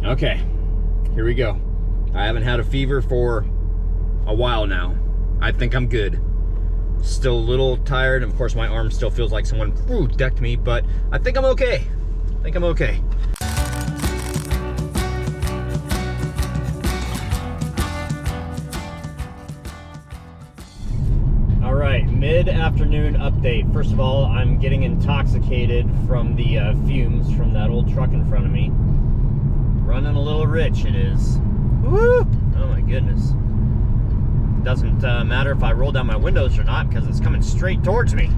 Okay, here we go. I haven't had a fever for a while now. I think I'm good. Still a little tired, and of course my arm still feels like someone decked me, but I think I'm okay. I think I'm okay. All right, mid-afternoon update. First of all, I'm getting intoxicated from the fumes from that old truck in front of me. Running a little rich, it is. Woo! Oh my goodness. Doesn't matter if I roll down my windows or not because it's coming straight towards me.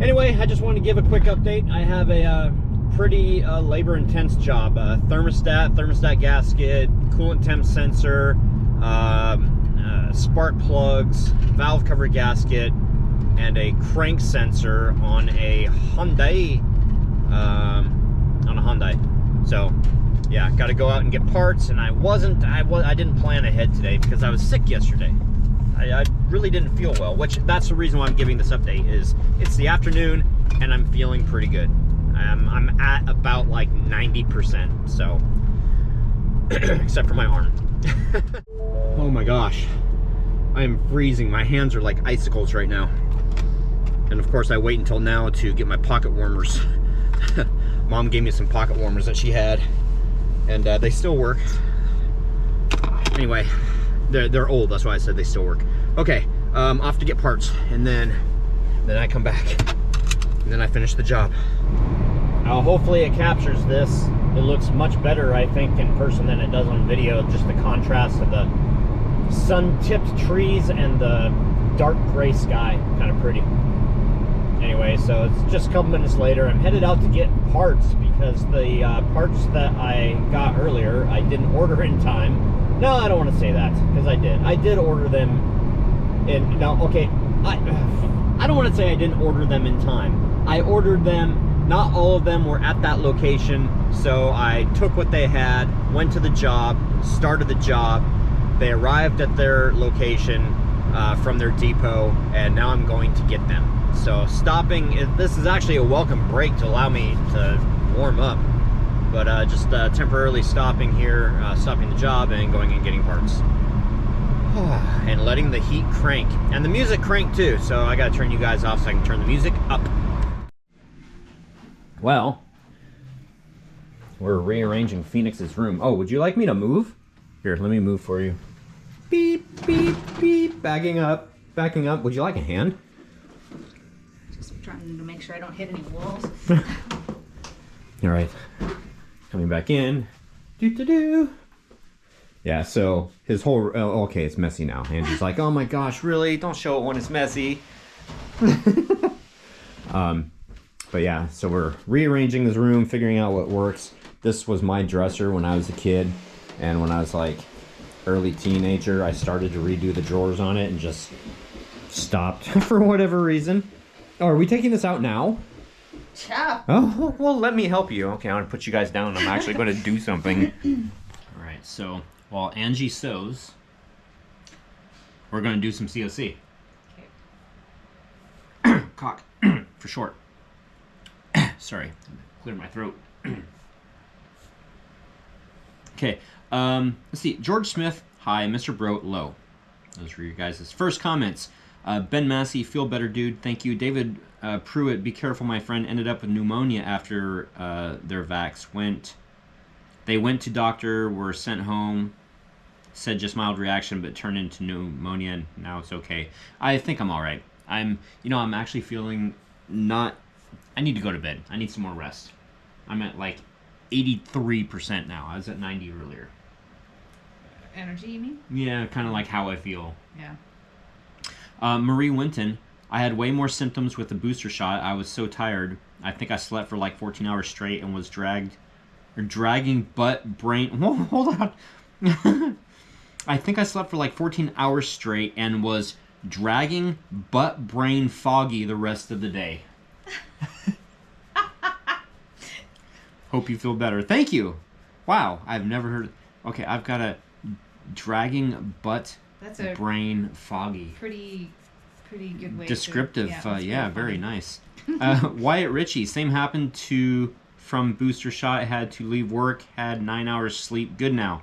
Anyway, I just wanted to give a quick update. I have a pretty labor-intense job. Thermostat gasket, coolant temp sensor, spark plugs, valve cover gasket, and a crank sensor on a Hyundai. So yeah, got to go out and get parts, and I didn't plan ahead today because I was sick yesterday. I really didn't feel well, which that's the reason why I'm giving this update. Is it's the afternoon and I'm feeling pretty good. I'm at about like 90%, so except for my arm. Oh my gosh, I am freezing. My hands are like icicles right now, and of course I wait until now to get my pocket warmers. Mom gave me some pocket warmers that she had, and they still work. Anyway, they're old, that's why I said they still work. Okay, off to get parts, and then I come back, and then I finish the job. Hopefully it captures this. It looks much better, I think, in person than it does on video. Just the contrast of the sun-tipped trees and the dark gray sky, kind of pretty. Anyway, so it's just a couple minutes later. I'm headed out to get parts because the parts that I got earlier, I didn't order in time. No, I don't want to say that because I did. I did order them in, no, okay. I don't want to say I didn't order them in time. I ordered them, not all of them were at that location. So I took what they had, went to the job, started the job. They arrived at their location from their depot, and now I'm going to get them. So stopping, this is actually a welcome break to allow me to warm up, but just temporarily stopping here, stopping the job and going and getting parts. And letting the heat crank, and the music crank too, so I gotta turn you guys off so I can turn the music up. Well, we're rearranging Phoenix's room. Oh, would you like me to move? Here, let me move for you. Beep, beep, beep, backing up. Would you like a hand? Trying to make sure I don't hit any walls. All right, coming back in. Yeah, so his whole, okay, it's messy now. Angie's like, oh my gosh, really? Don't show it when it's messy. But yeah, so we're rearranging this room, figuring out what works. This was my dresser when I was a kid, and when I was like early teenager, I started to redo the drawers on it and just stopped for whatever reason. Oh, are we taking this out now? Yeah. Oh, well, let me help you. Okay, I'm gonna put you guys down. I'm actually gonna do something. All right, so while Angie sews, we're gonna do some COC. Okay. Cock, for short. Sorry, cleared my throat. Okay, let's see. George Smith, hi. Mr. Bro, low. Those were your guys' first comments. Ben Massey, feel better, dude. Thank you. David Pruitt, be careful, my friend. Ended up with pneumonia after their vax. They went to doctor, were sent home. Said just mild reaction, but turned into pneumonia, and now it's okay. I think I'm all right. I'm actually feeling not. I need to go to bed. I need some more rest. I'm at like 83% now. I was at 90 earlier. Energy, you mean? Yeah, kind of like how I feel. Yeah. Marie Winton, I had way more symptoms with the booster shot. I was so tired. I think I slept for like 14 hours straight and was dragging butt brain. Whoa, hold on. I think I slept for like 14 hours straight and was dragging butt brain foggy the rest of the day. Hope you feel better. Thank you. Wow, I've never heard. Okay, I've got a dragging butt. That's a brain foggy. Pretty good way. Descriptive. To, yeah, very nice. Wyatt Ritchie. Same happened to from booster shot. Had to leave work. Had 9 hours sleep. Good now.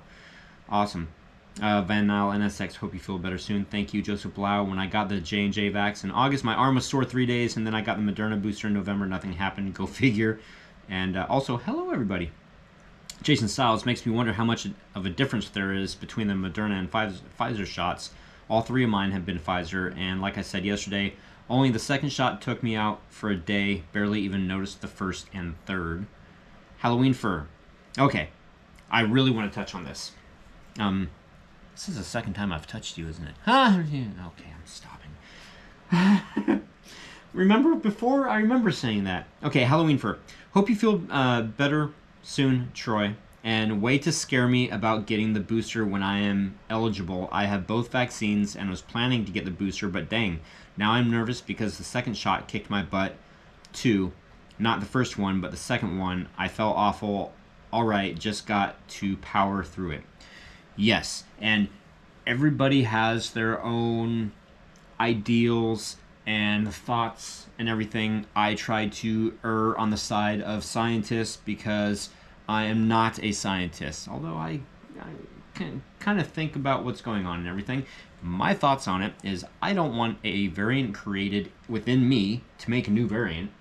Awesome. Van Nile NSX, hope you feel better soon. Thank you, Joseph Blau. When I got the J&J vax in August, my arm was sore 3 days, and then I got the Moderna booster in November. Nothing happened. Go figure. And also, hello, everybody. Jason Stiles, makes me wonder how much of a difference there is between the Moderna and Pfizer shots. All 3 of mine have been Pfizer, and like I said yesterday, only the second shot took me out for a day. Barely even noticed the first and third. Halloween fur. Okay, I really want to touch on this. This is the second time I've touched you, isn't it? Okay, I'm stopping. Remember before? I remember saying that. Okay, Halloween fur. Hope you feel better soon, Troy. And way to scare me about getting the booster when I am eligible. I have both vaccines and was planning to get the booster, but dang. Now I'm nervous because the second shot kicked my butt too. Not the first one, but the second one. I felt awful. Alright, just got to power through it. Yes, and everybody has their own ideals and thoughts and everything. I try to err on the side of scientists because I am not a scientist, although I can kind of think about what's going on and everything. My thoughts on it is I don't want a variant created within me to make a new variant,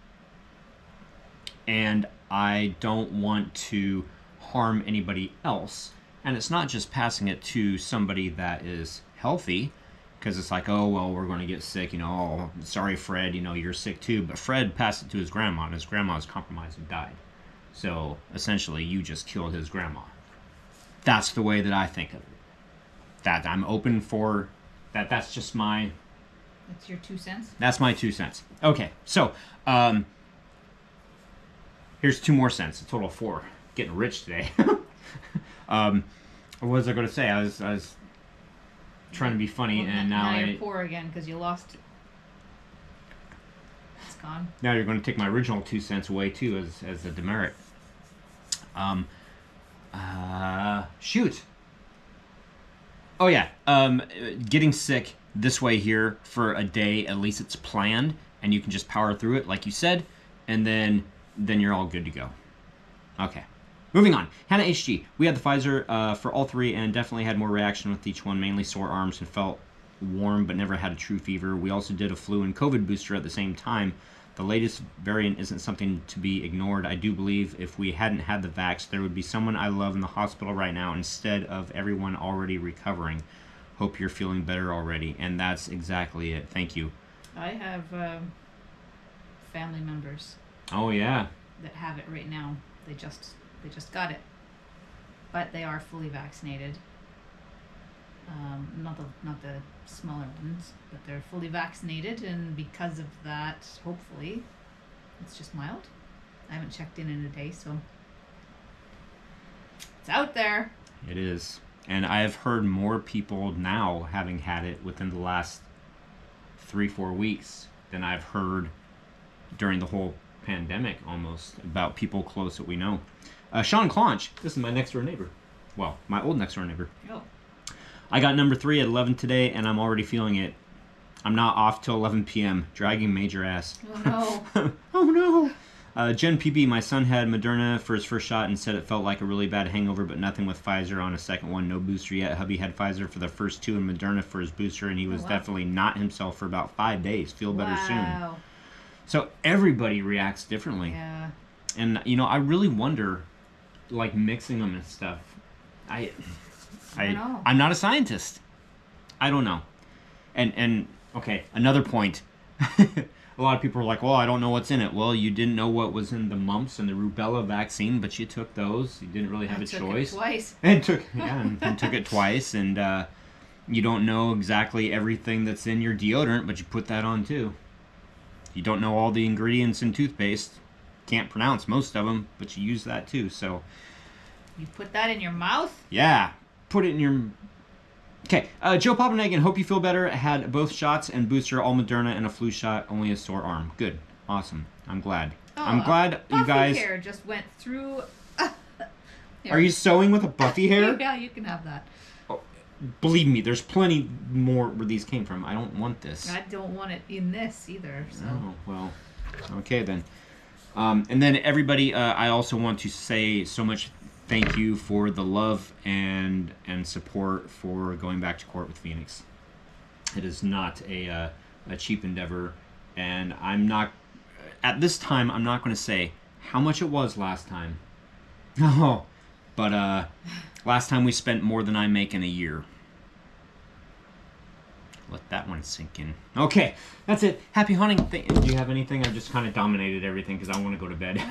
and I don't want to harm anybody else. And it's not just passing it to somebody that is healthy, because it's like, oh, well, we're going to get sick, oh, sorry, Fred, you're sick too. But Fred passed it to his grandma, and his grandma was compromised and died. So, essentially, you just killed his grandma. That's the way that I think of it. That I'm open for, that's just my... That's your 2 cents? That's my 2 cents. Okay, so, here's 2 more cents, a total of 4. Getting rich today. What was I going to say? I was trying to be funny, well, and now you're poor again because you lost. It's gone. Now you're going to take my original 2 cents away too, as a demerit. Shoot. Oh yeah. Getting sick this way here for a day, at least it's planned, and you can just power through it, like you said, and then you're all good to go. Okay. Moving on. Hannah HG. We had the Pfizer for all 3 and definitely had more reaction with each one, mainly sore arms and felt warm but never had a true fever. We also did a flu and COVID booster at the same time. The latest variant isn't something to be ignored. I do believe if we hadn't had the vax, there would be someone I love in the hospital right now instead of everyone already recovering. Hope you're feeling better already. And that's exactly it. Thank you. I have family members. Oh, yeah. That have it right now. They just got it, but they are fully vaccinated. Not the smaller ones, but they're fully vaccinated, and because of that, hopefully, it's just mild. I haven't checked in a day, so it's out there. It is, and I have heard more people now having had it within the last 3-4 weeks than I've heard during the whole pandemic, almost, about people close that we know. Sean Claunch, this is my next door neighbor. Well, my old next door neighbor. Oh. I got number 3 at 11 today, and I'm already feeling it. I'm not off till 11 p.m. Dragging major ass. Oh no. Oh no. Jen PB, my son had Moderna for his first shot and said it felt like a really bad hangover, but nothing with Pfizer on a second one. No booster yet. Hubby had Pfizer for the first 2 and Moderna for his booster, and he was definitely not himself for about 5 days. Feel better soon. So everybody reacts differently. Yeah. And, I really wonder, like, mixing them and stuff. I'm not a scientist. I don't know. And okay, another point. A lot of people are like, well, I don't know what's in it. Well, you didn't know what was in the mumps and the rubella vaccine, but you took those. You didn't really have a choice. It twice. And took it twice, and you don't know exactly everything that's in your deodorant, but you put that on too. You don't know all the ingredients in toothpaste. Can't pronounce most of them, but you use that too. So you put that in your mouth? Yeah, put it in your... Okay, Joe Papanegan, hope you feel better. Had both shots and booster, all Moderna and a flu shot, only a sore arm. Good, awesome. I'm glad. Oh, I'm glad you guys... hair just went through... Are you sewing with a Buffy hair? Yeah, you can have that. Oh, believe me, there's plenty more where these came from. I don't want this. I don't want it in this either. So. Oh, well, okay then. And then everybody, I also want to say so much thank you for the love and support for going back to court with Phoenix. It is not a cheap endeavor, and I'm not, at this time, I'm not going to say how much it was last time. Oh, but last time we spent more than I make in a year. Let that one sink in. Okay, that's it. Happy hunting. Do you have anything? I've just kind of dominated everything because I want to go to bed.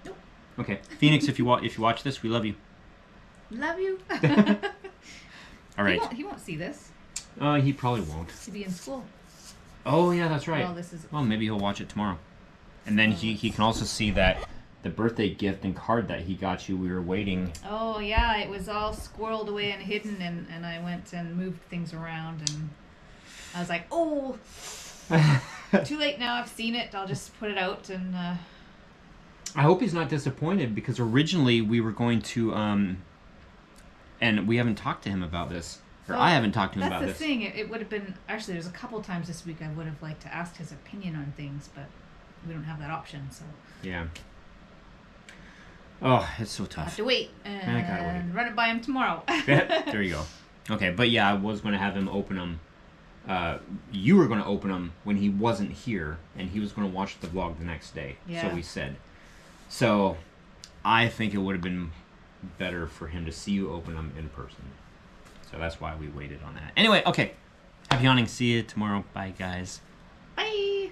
Nope. Okay, Phoenix, if you watch this, we love you. Love you. All right. He won't see this. He probably won't. He'll be in school. Oh yeah, that's right. Well, this is. Well, maybe he'll watch it tomorrow, and then he can also see that the birthday gift and card that he got you. We were waiting. Oh yeah, it was all squirreled away and hidden, and I went and moved things around, and I was like, oh, too late now. I've seen it. I'll just put it out and. I hope he's not disappointed because originally we were going to and we haven't talked to him about this. Or I haven't talked to him about this. That's the thing. It would have been actually. There's a couple times this week I would have liked to ask his opinion on things, but we don't have that option. So yeah. Oh, it's so I tough. have to wait and run it by him tomorrow. There you go. Okay, but yeah, I was going to have him open them. You were going to open them when he wasn't here, and he was going to watch the vlog the next day. Yeah. So we said. So I think it would have been better for him to see you open them in person. So that's why we waited on that. Anyway, okay. Happy hunting. See you tomorrow. Bye, guys. Bye.